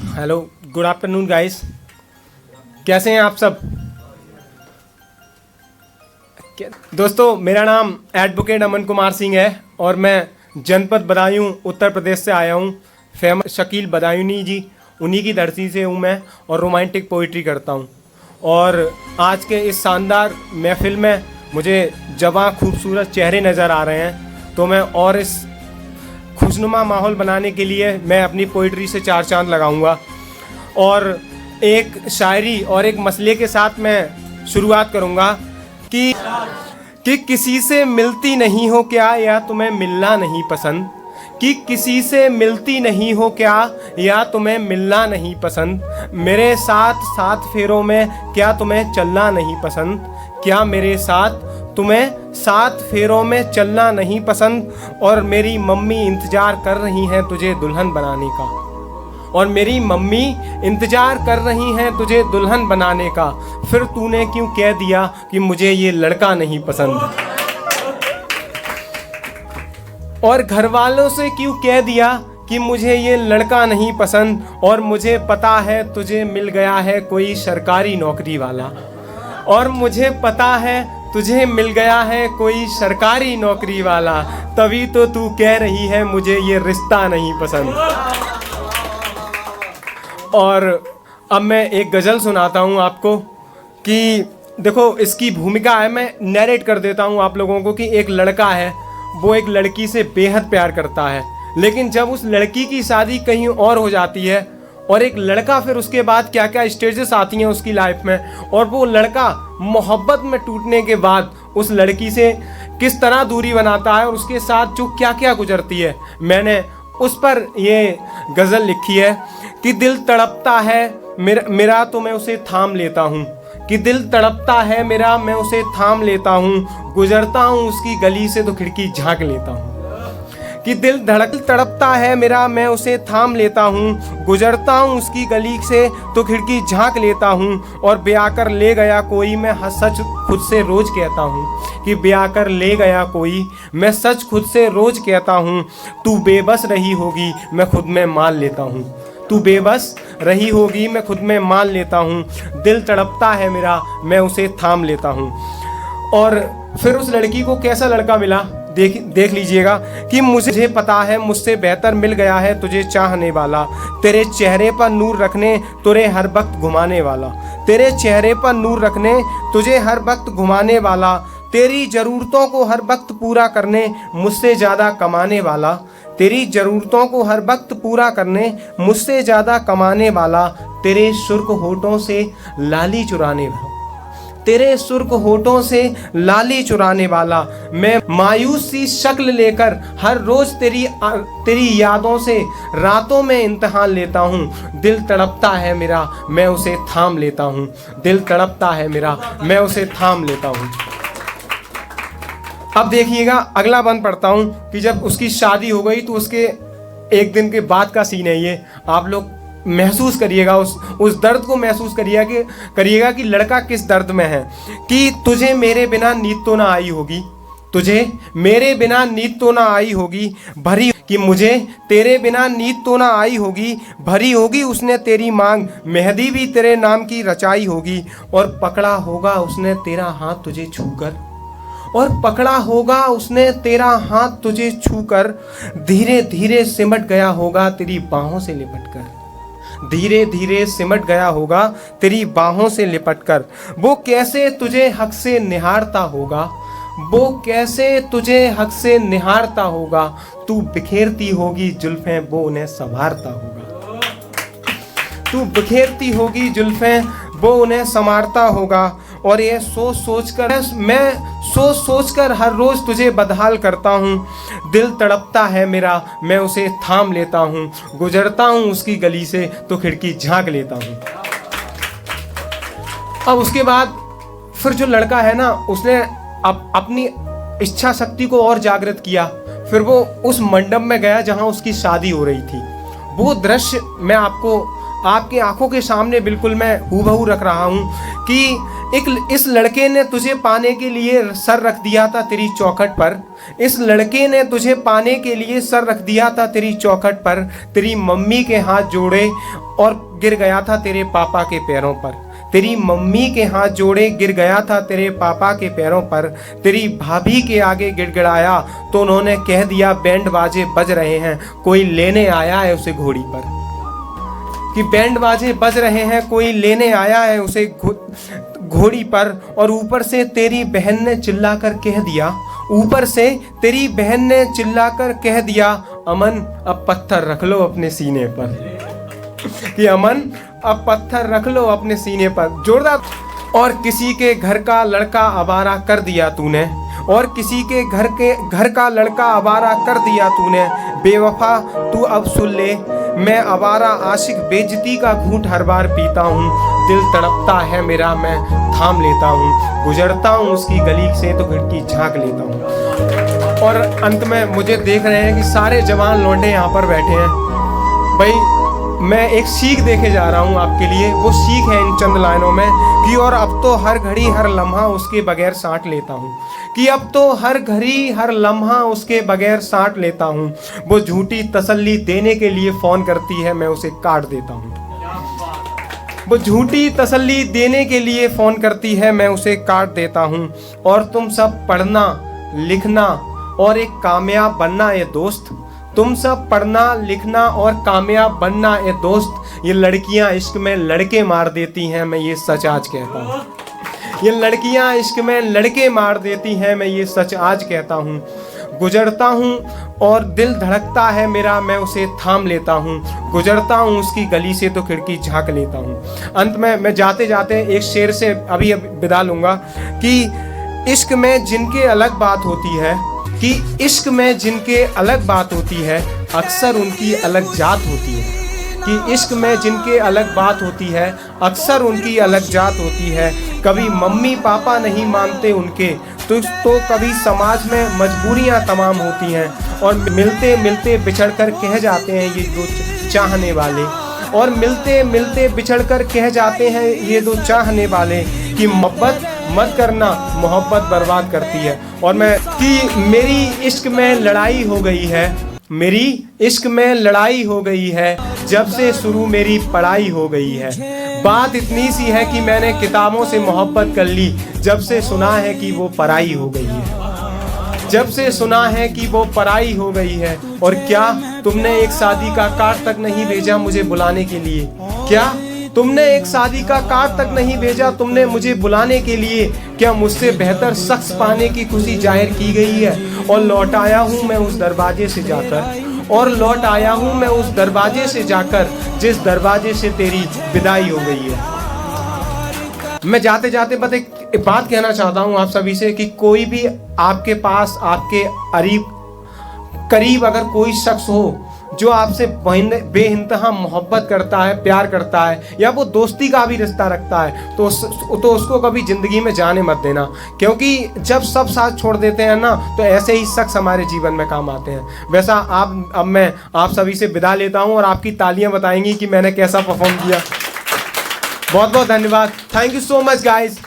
Hello, good afternoon guys. कैसे हैं आप सब? दोस्तों, मेरा नाम एडवोकेट अमन कुमार सिंह है और मैं जनपद बदायूं उत्तर प्रदेश से आया हूं। फेमस शकील बदायूनी जी, उन्हीं की धरती से हूं मैं और रोमांटिक पोइट्री करता हूं। और आज के इस शानदार महफिल में मुझे जवां खूबसूरत चेहरे नज़र आ रहे हैं, तो मैं और इस खुशनुमा माहौल बनाने के लिए मैं अपनी पोइट्री से चार चांद लगाऊंगा। और एक शायरी और एक मसले के साथ मैं शुरुआत करूंगा कि किसी से मिलती नहीं हो क्या या तुम्हें मिलना नहीं पसंद। कि किसी से मिलती नहीं हो क्या या तुम्हें मिलना नहीं पसंद। मेरे साथ सात फेरों में क्या तुम्हें चलना नहीं पसंद। क्या मेरे साथ तुम्हें सात फेरों में चलना नहीं पसंद। और मेरी मम्मी इंतज़ार कर रही हैं तुझे दुल्हन बनाने का। और मेरी मम्मी इंतज़ार कर रही हैं तुझे दुल्हन बनाने का। फिर तूने क्यों कह दिया कि मुझे ये लड़का नहीं पसंद। और घर वालों से क्यों कह दिया कि मुझे ये लड़का नहीं पसंद। और मुझे पता है तुझे मिल गया है कोई सरकारी नौकरी वाला। और मुझे पता है तुझे मिल गया है कोई सरकारी नौकरी वाला। तभी तो तू कह रही है मुझे ये रिश्ता नहीं पसंद। और अब मैं एक गज़ल सुनाता हूँ आपको कि देखो, इसकी भूमिका है, मैं नैरेट कर देता हूँ आप लोगों को कि एक लड़का है, वो एक लड़की से बेहद प्यार करता है। लेकिन जब उस लड़की की शादी कहीं और हो जाती है और एक लड़का, फिर उसके बाद क्या क्या स्टेजेस आती हैं उसकी लाइफ में। और वो लड़का मोहब्बत में टूटने के बाद उस लड़की से किस तरह दूरी बनाता है और उसके साथ जो क्या क्या गुजरती है, मैंने उस पर ये गज़ल लिखी है कि दिल तड़पता है मेरा तो मैं उसे थाम लेता हूँ। कि दिल तड़पता है मेरा, मैं उसे थाम लेता हूँ। गुजरता हूँ उसकी गली से तो खिड़की झांक लेता हूँ। कि दिल तड़पता है मेरा, मैं उसे थाम लेता हूँ। गुजरता हूँ उसकी गली से तो खिड़की झांक लेता हूँ। और ब्याह कर ले गया कोई, मैं सच खुद से रोज़ कहता हूँ। कि ब्याह कर ले गया कोई, मैं सच खुद से रोज़ कहता हूँ। तू बेबस रही होगी मैं खुद में मान लेता हूँ। तू बेबस रही होगी मैं खुद में मान लेता हूँ। दिल तड़पता है मेरा, मैं उसे थाम लेता हूँ। और फिर उस लड़की को कैसा लड़का मिला देख लीजिएगा कि मुझे पता है मुझसे बेहतर मिल गया है तुझे चाहने वाला। तेरे चेहरे पर नूर रखने तुझे हर वक्त घुमाने वाला। तेरे चेहरे पर नूर रखने तुझे हर वक्त घुमाने वाला। तेरी ज़रूरतों को हर वक्त पूरा करने मुझसे ज़्यादा कमाने वाला। तेरी ज़रूरतों को हर वक्त पूरा करने मुझसे ज़्यादा कमाने वाला। तेरे सुर्ख होठों से लाली चुराने वाला। तेरे सुर्ख होठों से लाली चुराने वाला। मैं मायूस सी शक्ल लेकर हर रोज़ तेरी यादों से रातों में इम्तिहान लेता हूँ। दिल तड़पता है मेरा, मैं उसे थाम लेता हूँ। दिल तड़पता है मेरा, मैं उसे थाम लेता हूँ। अब देखिएगा, अगला बंद पढ़ता हूँ कि जब उसकी शादी हो गई तो उसके एक दिन के बाद का सीन है ये। आप लोग महसूस करिएगा, उस दर्द को महसूस करिएगा कि लड़का किस दर्द में है। कि तुझे मेरे बिना नींद तो ना आई होगी। तुझे मेरे बिना नींद तो ना आई होगी भरी। कि मुझे तेरे बिना नींद तो ना आई होगी भरी होगी उसने तेरी मांग। मेहंदी भी तेरे नाम की रचाई होगी। और पकड़ा होगा उसने तेरा हाथ तुझे छूकर। और पकड़ा होगा उसने तेरा हाथ तुझे छूकर। धीरे धीरे सिमट गया होगा तेरी बाहों से लिपट कर। धीरे धीरे सिमट गया होगा तेरी बाहों से लिपट कर। वो कैसे तुझे हक से निहारता होगा। वो कैसे तुझे हक से निहारता होगा। तू बिखेरती होगी जुल्फें वो उन्हें संवारता होगा। तू बिखेरती होगी जुल्फें वो उन्हें संवारता होगा। और ये सोच सोच कर हर रोज़ तुझे बदहाल करता हूँ। दिल तड़पता है मेरा, मैं उसे थाम लेता हूँ। गुजरता हूँ उसकी गली से तो खिड़की झांक लेता हूँ। अब उसके बाद फिर जो लड़का है ना, उसने अपनी इच्छा शक्ति को और जागृत किया। फिर वो उस मंडप में गया जहाँ उसकी शादी हो रही थी। वो दृश्य मैं आपको आपकी आंखों के सामने बिल्कुल मैं हूबहू रख रहा हूँ कि इस लड़के ने तुझे पाने के लिए सर रख दिया था तेरी चौखट पर। इस लड़के ने तुझे पाने के लिए सर रख दिया था तेरी चौखट पर। तेरी मम्मी के हाथ जोड़े और गिर गया था तेरे पापा के पैरों पर। तेरी मम्मी के हाथ जोड़े गिर गया था तेरे पापा के पैरों पर। तेरी भाभी के आगे गिड़गिड़ाया तो उन्होंने कह दिया बैंड बाजे बज रहे हैं, कोई लेने आया है उसे घोड़ी पर। कि बैंड बाजे बज रहे हैं, कोई लेने आया है उसे घोड़ी पर। और ऊपर से तेरी बहन ने चिल्लाकर कह दिया, ऊपर से तेरी बहन ने चिल्लाकर कह दिया, अमन अब पत्थर रख लो अपने सीने पर। कि अमन अब पत्थर रख लो अपने सीने पर। जोरदार। और किसी के घर का लड़का आवारा कर दिया तूने, और किसी के घर का लड़का आवारा कर दिया तूने। बेवफा तू अब सुन ले, मैं आवारा आशिक बेइज्जती का घूंट हर बार पीता हूँ। दिल तड़पता है मेरा, मैं थाम लेता हूँ। गुजरता हूँ उसकी गली से तो खिड़की झांक लेता हूँ। और अंत में मुझे देख रहे हैं कि सारे जवान लौंडे यहाँ पर बैठे हैं। भाई मैं एक सीख देके जा रहा हूँ आपके लिए। वो सीख है इन चंद लाइनों में कि और अब तो हर घड़ी हर लम्हा उसके बगैर साँट लेता हूँ। कि अब तो हर घड़ी हर लम्हा उसके बगैर साँट लेता हूँ। वो झूठी तसल्ली देने के लिए फ़ोन करती है, मैं उसे काट देता हूँ। वो झूठी तसल्ली देने के लिए फ़ोन करती है, मैं उसे काट देता हूँ। और तुम सब पढ़ना लिखना और एक कामयाब बनना ये दोस्त। तुम सब पढ़ना लिखना और कामयाब बनना ये दोस्त। ये लड़कियां इश्क में लड़के मार देती हैं, मैं ये सच आज कहता हूँ। ये लड़कियां इश्क में लड़के मार देती हैं, मैं ये सच आज कहता हूँ। गुजरता हूँ और दिल धड़कता है मेरा, मैं उसे थाम लेता हूँ। गुजरता हूँ उसकी गली से तो खिड़की झांक लेता हूँ। अंत में मैं जाते जाते एक शेर से अभी विदा लूँगा कि इश्क में जिनके अलग बात होती है, कि इश्क में जिनके अलग बात होती है, अक्सर उनकी अलग जात होती है। कि इश्क में जिनके अलग बात होती है, अक्सर उनकी अलग जात होती है। कभी मम्मी पापा नहीं मानते उनके, तो कभी समाज में मजबूरियां तमाम होती हैं। और मिलते मिलते बिछड़कर कह जाते हैं ये दो चाहने वाले, और मिलते मिलते बिछड़कर कह जाते हैं ये दो चाहने वाले कि मोहब्बत मत करना, मोहब्बत बर्बाद करती है। और मैं कि मेरी इश्क में लड़ाई हो गई है, मेरी इश्क में लड़ाई हो गई है, जब से शुरू मेरी पढ़ाई हो गई है। बात इतनी सी है कि मैंने किताबों से मोहब्बत कर ली, जब से सुना है कि वो पराई हो गई है। जब से सुना है कि वो पराई हो गई है। और क्या तुमने एक शादी का कार्ड तक नहीं भेजा मुझे बुलाने के लिए? क्या तुमने एक शादी का कार्ड तक नहीं भेजा तुमने मुझे बुलाने के लिए? क्या मुझसे बेहतर शख्स पाने की खुशी जाहिर की गई है? और लौट आया हूँ मैं उस दरवाजे से जाकर, और लौट आया हूँ मैं उस दरवाजे से जाकर, जिस दरवाजे से तेरी विदाई हो गई है। मैं जाते जाते बस एक बात कहना चाहता हूँ आप सभी से कि कोई भी आपके पास, आपके करीब अगर कोई शख्स हो जो आपसे बेइंतहा मोहब्बत करता है, प्यार करता है, या वो दोस्ती का भी रिश्ता रखता है, तो उसको कभी ज़िंदगी में जाने मत देना। क्योंकि जब सब साथ छोड़ देते हैं ना, तो ऐसे ही शख्स हमारे जीवन में काम आते हैं। वैसा अब मैं आप सभी से विदा लेता हूँ, और आपकी तालियां बताएंगी कि मैंने कैसा परफॉर्म किया। बहुत बहुत धन्यवाद। Thank you so much guys.